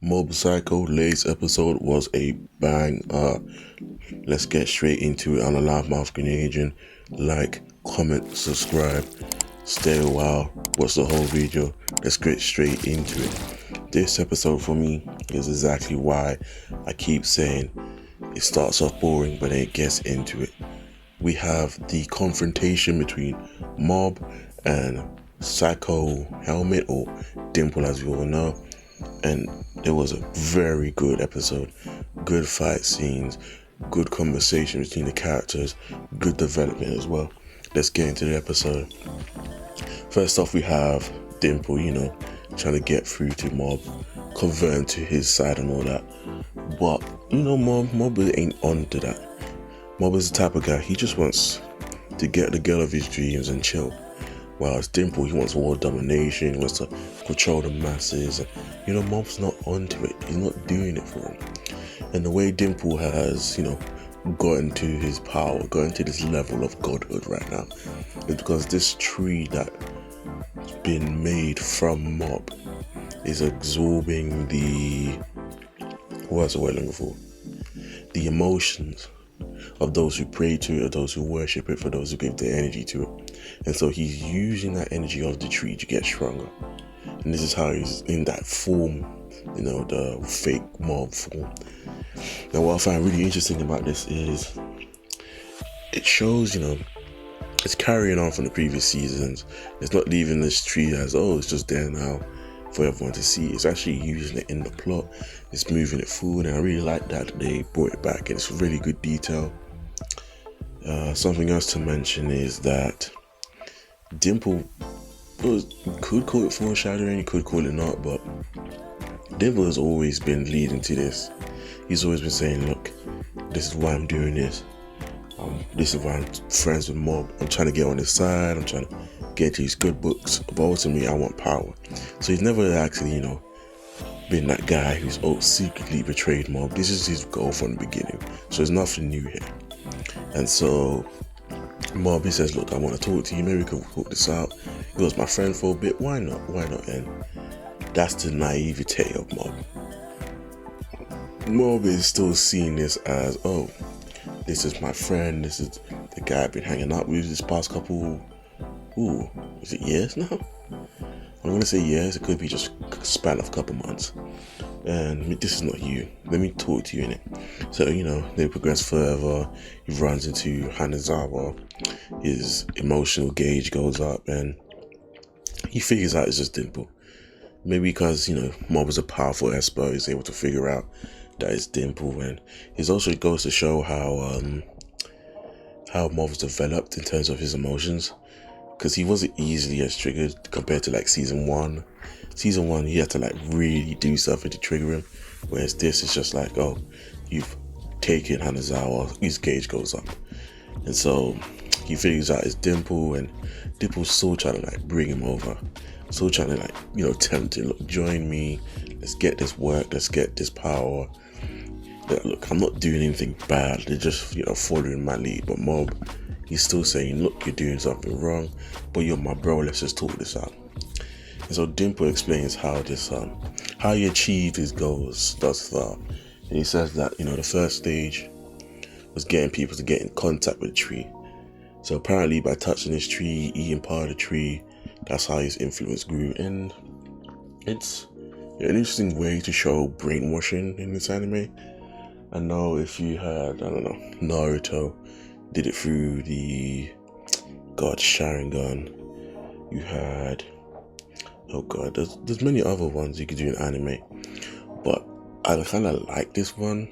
Mob Psycho latest episode was a bang. Let's get straight into it on a loudmouth grenadian. Like, comment, subscribe, stay a while, watch the whole video. Let's get straight into it. This episode for me is exactly why I keep saying it starts off boring but then it gets into it. We have the confrontation between Mob and Psycho Helmet, or Dimple as we all know, and it was a very good episode. Good fight scenes, good conversation between the characters, good development as well. Let's get into the episode. First off, we have Dimple, trying to get through to Mob, converting to his side and all that. But, Mob ain't on to that. Mob is the type of guy, he just wants to get the girl of his dreams and chill. Whilst Dimple, he wants world domination, he wants to control the masses. And, Mob's not onto it. He's not doing it for him. And the way Dimple has, gotten to his power, gotten to this level of godhood right now, is because this tree that's been made from Mob is absorbing the emotions of those who pray to it, of those who worship it, for those who give their energy to it. And so he's using that energy of the tree to get stronger. And this is how he's in that form, the fake Mob form. Now what I find really interesting about this is it shows, it's carrying on from the previous seasons. It's not leaving this tree as, it's just there now for everyone to see. It's actually using it in the plot. It's moving it forward, and I really like that they brought it back, and it's really good detail. Something else to mention is that Dimple could call it foreshadowing, could call it not, but Dimple has always been leading to this. He's always been saying, look, this is why I'm doing this. This is why I'm friends with Mob. I'm trying to get on his side. I'm trying to get to his good books. But ultimately, I want power. So he's never actually, been that guy who's secretly betrayed Mob. This is his goal from the beginning. So there's nothing new here. And so Mob, he says, look, I want to talk to you. Maybe we can work this out. He was my friend for a bit. Why not? And that's the naivete of Mob. Mob is still seeing this as, this is my friend. This is the guy I've been hanging out with this past couple, is it years now? I'm going to say years. It could be just a span of a couple months. And this is not you. Let me talk to you in it. So, they progress further. He runs into Hanazawa. His emotional gauge goes up and he figures out it's just Dimple. Maybe because, Mob is a powerful esper, he's able to figure out that it's Dimple. And it also goes to show how Mob's developed in terms of his emotions, because he wasn't easily as triggered compared to like season 1. Season 1, he had to like really do something to trigger him, whereas this is just like, you've taken Hanazawa, his gauge goes up. And so he figures out it's Dimple, and Dimple's still trying to like bring him over, still trying to like, tempt him, look, join me, let's get this work, let's get this power. Look, I'm not doing anything bad, they're just, following my lead. But Mob, he's still saying, look, you're doing something wrong, but you're my bro, let's just talk this out. And so Dimple explains how he achieved his goals thus far. And he says that, the first stage was getting people to get in contact with the tree. So apparently by touching this tree, eating part of the tree, that's how his influence grew. And it's an interesting way to show brainwashing in this anime. I know if you had, Naruto did it through the Sharingan. You had, there's many other ones you could do in anime. But I kind of like this one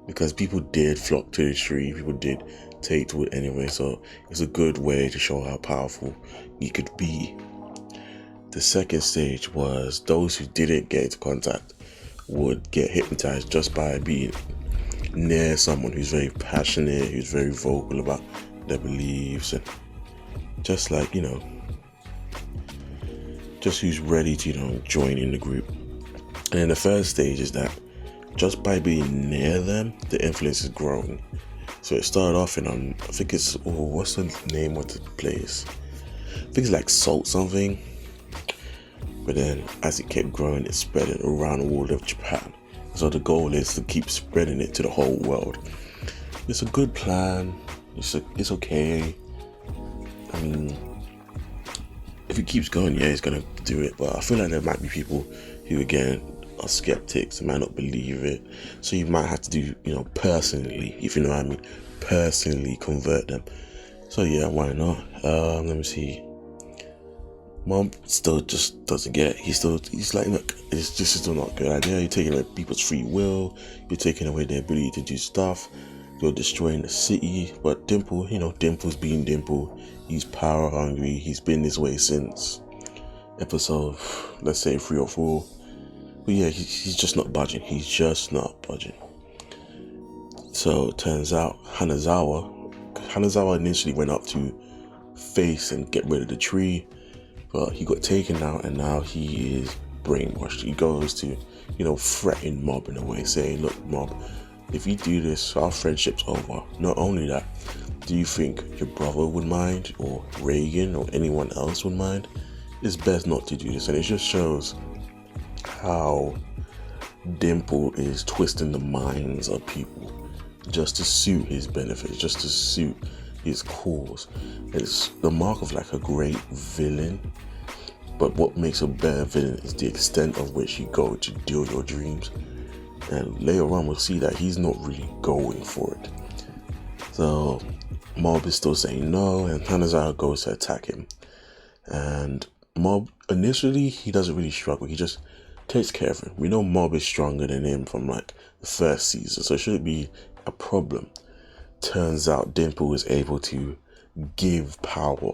because people did flock to the tree. People did take to it anyway. So it's a good way to show how powerful you could be. The second stage was those who didn't get into contact would get hypnotized just by being near someone who's very passionate, who's very vocal about their beliefs, and just like, just who's ready to, join in the group. And the third stage is that just by being near them, the influence is growing. So it started off in, I think it's, what's the name of the place? I think it's like Salt something. But then as it kept growing, it's spreading around all of Japan. So the goal is to keep spreading it to the whole world. It's a good plan. It's okay. I mean, if it keeps going, yeah, he's gonna do it. But I feel like there might be people who, again, are skeptics and might not believe it. So you might have to do, personally, if you know what I mean, personally convert them. So yeah, why not? Let me see. Mom still just doesn't get it. He's like, look, this is still not a good idea. You're taking away people's free will. You're taking away their ability to do stuff. You're destroying the city. But Dimple, Dimple's being Dimple. He's power hungry. He's been this way since episode, let's say 3 or 4. But yeah, he's just not budging. He's just not budging. So it turns out Hanazawa initially went up to face and get rid of the tree. But he got taken out, and now he is brainwashed. He goes to, threaten Mob in a way, saying, look, Mob, if you do this, our friendship's over. Not only that, do you think your brother would mind, or Reagan, or anyone else would mind? It's best not to do this. And it just shows how Dimple is twisting the minds of people just to suit his benefits, just to suit his cause. It's the mark of like a great villain, but what makes a better villain is the extent of which you go to deal your dreams. And later on we'll see that he's not really going for it. So Mob is still saying no, and Hanazawa goes to attack him. And Mob, initially, he doesn't really struggle, he just takes care of him. We know Mob is stronger than him from like the first season, so it shouldn't be a problem. Turns out Dimple was able to give power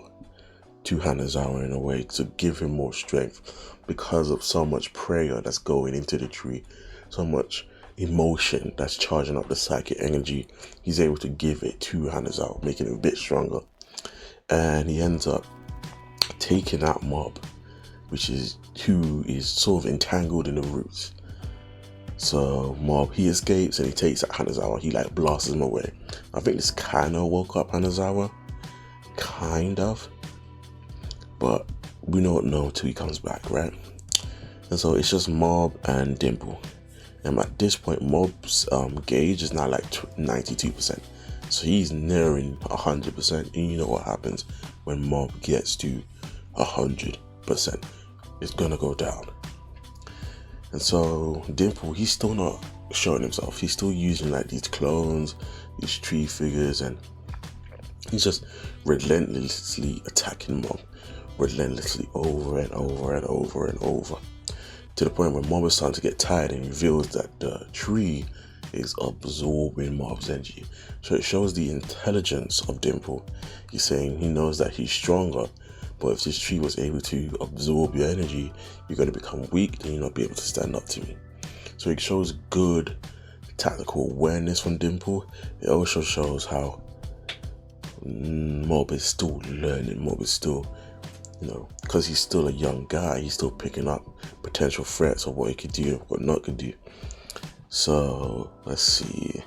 to Hanazawa in a way, to give him more strength because of so much prayer that's going into the tree, so much emotion that's charging up the psychic energy. He's able to give it to Hanazawa, making him a bit stronger. And he ends up taking out Mob, who is sort of entangled in the roots. So Mob, he escapes and he takes out Hanazawa. He like blasts him away. I think this kind of woke up Hanazawa, kind of, but we don't know until he comes back, right? And so it's just Mob and Dimple. And at this point, Mob's gauge is now like 92%. So he's nearing 100%. And you know what happens when Mob gets to 100%? It's gonna go down. And so Dimple, he's still not showing himself. He's still using like these clones, these tree figures, and he's just relentlessly attacking Mob, relentlessly over and over and over and over, to the point where Mob is starting to get tired and reveals that the tree is absorbing Mob's energy. So it shows the intelligence of Dimple. He's saying he knows that he's stronger, but if this tree was able to absorb your energy, you're going to become weak, then you'll not be able to stand up to me. So it shows good tactical awareness from Dimple. It also shows how Mob is still learning. Mob is still, because he's still a young guy, he's still picking up potential threats of what he could do, what not could do. So let's see.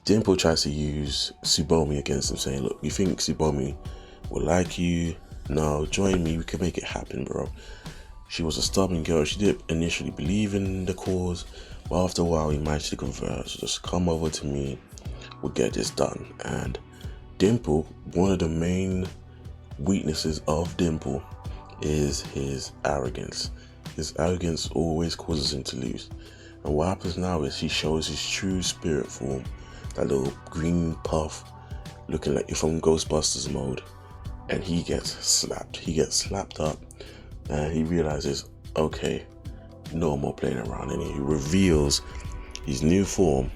Dimple tries to use Tsubomi against him, saying, look, you think Tsubomi will like you? No, join me, we can make it happen, bro. She was a stubborn girl. She didn't initially believe in the cause, but after a while, we managed to converse. So just come over to me, we'll get this done. And Dimple, one of the main weaknesses of Dimple is his arrogance. His arrogance always causes him to lose. And what happens now is he shows his true spirit form, that little green puff looking like you're from Ghostbusters mode, and he gets slapped. He gets slapped up, and he realizes, okay, no more playing around. And he reveals his new form,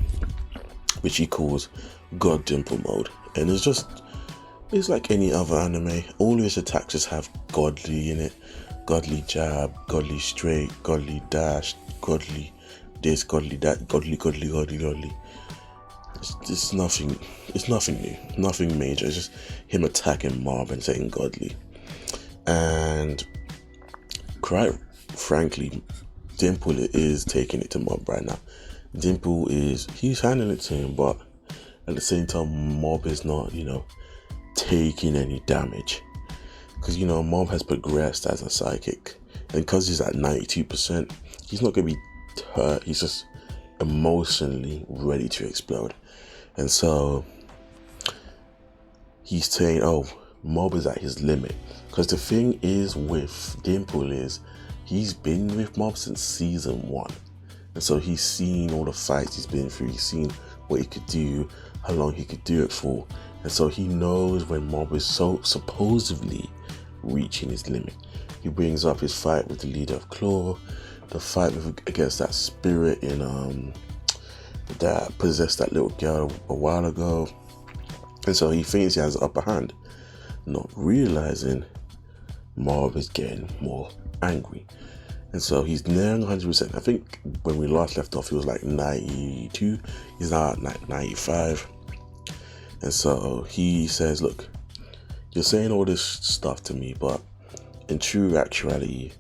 which he calls God Dimple mode. And it's like any other anime. All of his attacks just have godly in it. Godly jab, godly straight, godly dash, godly this, godly that, godly. It's nothing new, nothing major. It's just him attacking Mob and saying godly. And quite frankly, Dimple is taking it to Mob right now. He's handing it to him, but at the same time, Mob is not, taking any damage. because you know Mob has progressed as a psychic, and because he's at 92%, he's not gonna be hurt. He's just emotionally ready to explode, and so he's saying, "Oh, Mob is at his limit." Because the thing is with Dimple is he's been with Mob since season 1, and so he's seen all the fights he's been through. He's seen what he could do, how long he could do it for, and so he knows when Mob is so supposedly reaching his limit. He brings up his fight with the leader of Claw, the fight against that spirit in that possessed that little girl a while ago, and so he thinks he has the upper hand, not realizing Mob is getting more angry, and so he's nearing 100%. I think when we last left off, he was like 92. He's now at 95, and so he says, "Look, you're saying all this stuff to me, but in true actuality,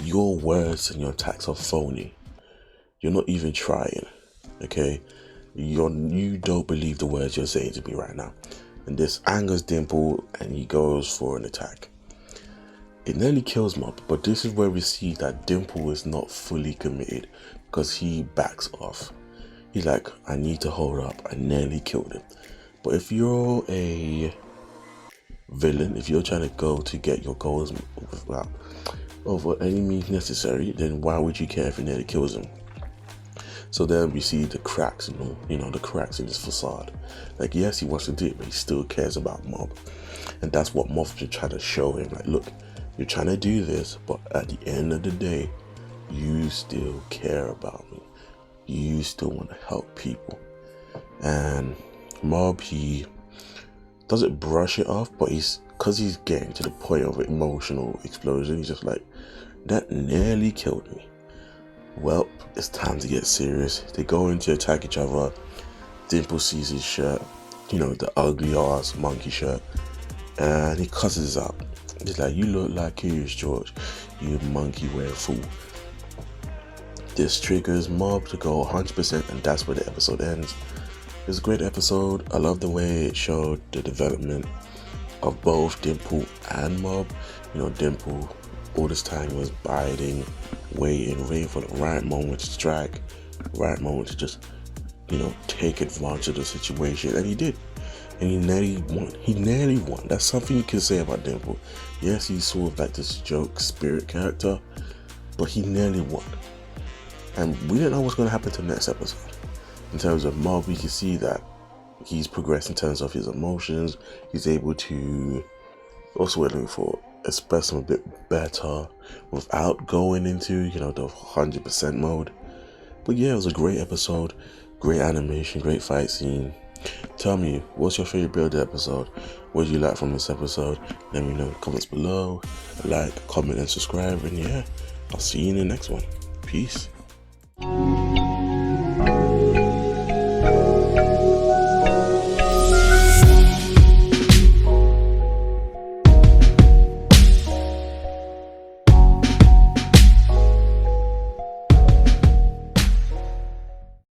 your words and your attacks are phony. You're not even trying, okay? You don't believe the words you're saying to me right now." And this angers Dimple, and he goes for an attack. It nearly kills Mob, but this is where we see that Dimple is not fully committed, because he backs off. He's like, "I need to hold up. I nearly killed him." But if you're a villain, if you're trying to go to get your goals without over any means necessary, then why would you care if it nearly kills him? So then we see the cracks, the cracks in his facade. Like, yes, he wants to do it, but he still cares about Mob. And that's what Mob's been trying to show him. Like, look, you're trying to do this, but at the end of the day, you still care about me. You still want to help people. And Mob, he doesn't brush it off, but because he's getting to the point of emotional explosion, he's just like, "That nearly killed me. Well, it's time to get serious." They go in to attack each other. Dimple sees his shirt, the ugly ass monkey shirt, and he cusses out. He's like, "You look like Curious George, you monkey wearing fool." This triggers Mob to go 100%, and that's where the episode ends. It's a great episode. I love the way it showed the development of both Dimple and Mob. Dimple all this time was biding, waiting for the right moment to strike, right moment to just, take advantage of the situation. And he did. And he nearly won. That's something you can say about Dimple. Yes, he's sort of like this joke spirit character, but he nearly won. And we didn't know what's going to happen to the next episode. In terms of Mob, we can see that he's progressed in terms of his emotions. He's able to also looking for express them a bit better without going into, the 100% mode. But yeah, it was a great episode, great animation, great fight scene. Tell me, what's your favorite build episode? What did you like from this episode? Let me know in the comments below. Like, comment, and subscribe. And yeah, I'll see you in the next one. Peace.